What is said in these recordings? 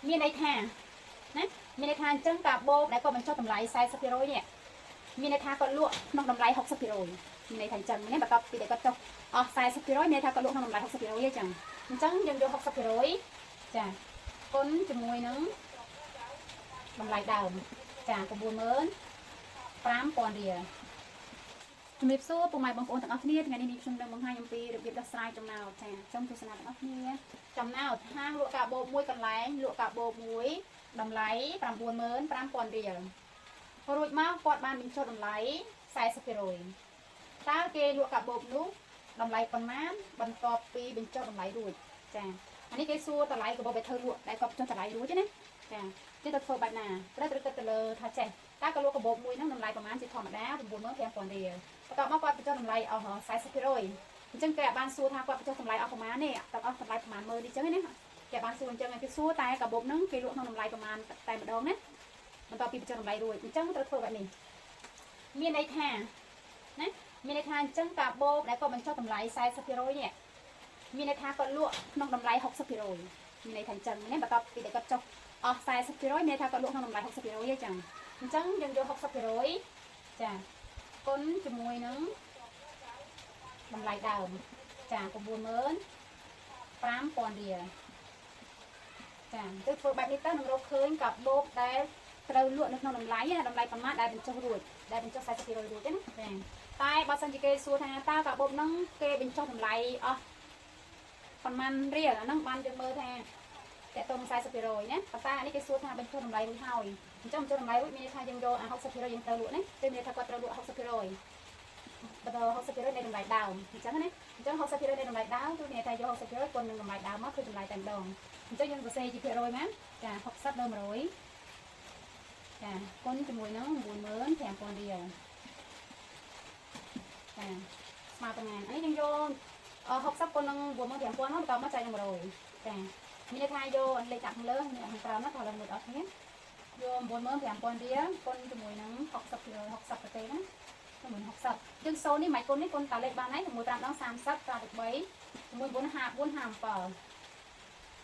មានន័យថាណាមានន័យថាអញ្ចឹងកាបូបដែលគាត់បញ្ចុះតម្លៃ40%នេះមានន័យថាគាត់លក់ក្នុងតម្លៃ60%មានន័យថាអញ្ចឹងនេះបន្ទាប់ពីដែលគាត់ចុះអស់40%មានន័យថាគាត់លក់ក្នុងតម្លៃ60%ទេចឹងអញ្ចឹងយើងយក60%ចាគុណជាមួយនឹងតម្លៃដើមចា95000រៀលជំរាបសួរពុកម៉ែបងប្អូនទាំងអស់គ្នាថ្ងៃនេះខ្ញុំនឹងបង្ហាញអំពីរបៀបដោះស្រាយចំណោទចាសូមទស្សនាទាំងអស់គ្នាចំណោទហាងលក់កាបូបមួយកន្លែងលក់កាបូបមួយតម្លៃ95000រៀលរួចមកគាត់បានបញ្ចុះតម្លៃ40%តើគេលក់កាបូបនោះតម្លៃប៉ុន្មានបន្ទាប់ពីបញ្ចុះតម្លៃរួចចាអានេះគេសួរតម្លៃកាបូបដែលធ្វើលក់ដែលគាត់បញ្ចុះតម្លៃរួចទេណាចាគេទៅធ្វើបែបណាត្រូវគិតទៅលើថាចេះតើក៏លក់កាបូបមួយហ្នឹងតម្លៃប្រហែលជាធម្មតា95000រៀលបន្ទាប់មកគាត់បញ្ចុះតម្លៃអស់40%អញ្ចឹងគេអាចបានសួរថាគាត់បញ្ចុះតម្លៃអស់ប្រហែលនេះតើអស់តម្លៃប្រហែលមើលនេះអញ្ចឹងណាគេបានសួរអញ្ចឹងគេសួរតែកាបូបហ្នឹងគេលក់ក្នុងតម្លៃប្រហែលតែម្ដងណាបន្ទាប់ពីបញ្ចុះតម្លៃរួចអញ្ចឹងត្រូវធ្វើបែបនេះមានន័យថាណាមានន័យថាអញ្ចឹងកាបូបដែលគាត់បញ្ចុះតម្លៃ40%នេះមានន័យថាគាត់លក់ក្នុងតម្លៃ60%មានន័យថាអញ្ចឹងណាបន្ទាប់ពីដែលគាត់ចុះអស់40%មានន័យថាគាត់លក់ក្នុងតម្លៃ60%ទេអញ្ចឹងយើងយក60%ចាគុណជាមួយនឹងតម្លៃដើមចា95000រៀលចាទៅធ្វើបែបនេះទៅនឹងរកឃើញកាបូបដែលត្រូវលក់នៅក្នុងតម្លៃប៉ុន្មានដែលបញ្ចុះរួចដែលបញ្ចុះ40%រួចទេណាចាតែបើសិនជាគេសួរថាតើកាបូបហ្នឹងគេបញ្ចុះតម្លៃអស់ប៉ុន្មានរៀលអាហ្នឹងបានយើងមើលថាតើតង40%ណាប៉ុន្តែអានេះគេសួរថាបញ្ចុះតម្លៃរួចហើយអញ្ចឹងបញ្ចុះតម្លៃរួចមានន័យថាយើងយកអា60%យើងត្រូវលក់ណាគឺមានន័យថាគាត់ត្រូវលក់60%បន្ត60%នៃតម្លៃដើមអញ្ចឹងណាអញ្ចឹង60%នៃតម្លៃដើមគឺមានន័យថាយក60%គុណនឹងតម្លៃដើមមកគឺតម្លៃតែម្ដងអញ្ចឹងយើងសរសេរជាភាគរយមកចា60លើ100ចាគុណជាមួយនឹង95000រៀលចាស្មើប៉ុន្មានអានេះយើងយក60គុណនឹង95000មកបន្តមកចែកនឹង100ចាមានន័យថាយកលេខដាក់ខាងលើនេះខាងក្រោមមកតើលើមើលអត់គ្នាយក95000រៀលគុណជាមួយនឹង60%ប្រទេសណាជាមួយ60យើងសូននេះមិនគុណនេះគុណតាលេខបានហើយ6 5ដង30តាលេខ3ជាមួយ45457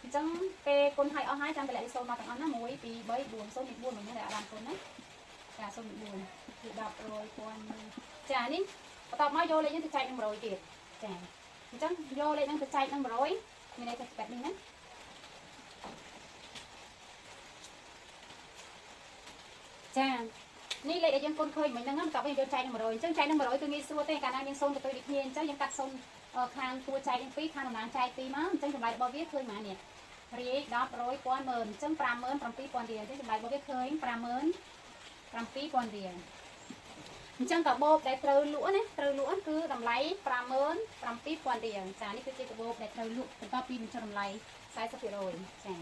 អញ្ចឹងពេលគុណឲ្យអស់ហើយចាំតម្លាក់លេខសូនមកទាំងអស់ណា1 2 3 4 0 4មិនមែនតែអាបានគុណណាចា0 4គឺ10 100,000ចានេះបន្ទាប់មកយកលេខនេះទៅចែកនឹង100ទៀតចាអញ្ចឹងយកលេខហ្នឹងទៅចែកនឹង100មានន័យថាបែបនេះណាចានេះលេខដែលយើងគុណឃើញមិញហ្នឹងបន្ទាប់ពីយើងចែកនឹង100អញ្ចឹងចែកនឹង100គឺងាយស្រួលទេកាលណាយើងសូនទៅដូចគ្នាអញ្ចឹងយើងកាត់សូនខាងតួចែកទាំងពីរខាងតំណាងចែក2មកអញ្ចឹងចម្លើយរបស់វាឃើញប៉ុន្មាននេះរាយ10 100 1000 10000អញ្ចឹង57000រៀលអញ្ចឹងចម្លើយរបស់វាឃើញ57000រៀលអញ្ចឹងកាបូបដែលត្រូវលក់ណាត្រូវលក់គឺតម្លៃ57000រៀលចានេះគឺជាកាបូបដែលត្រូវលក់បន្ទាប់ពីបញ្ចុះតម្លៃ40%ចា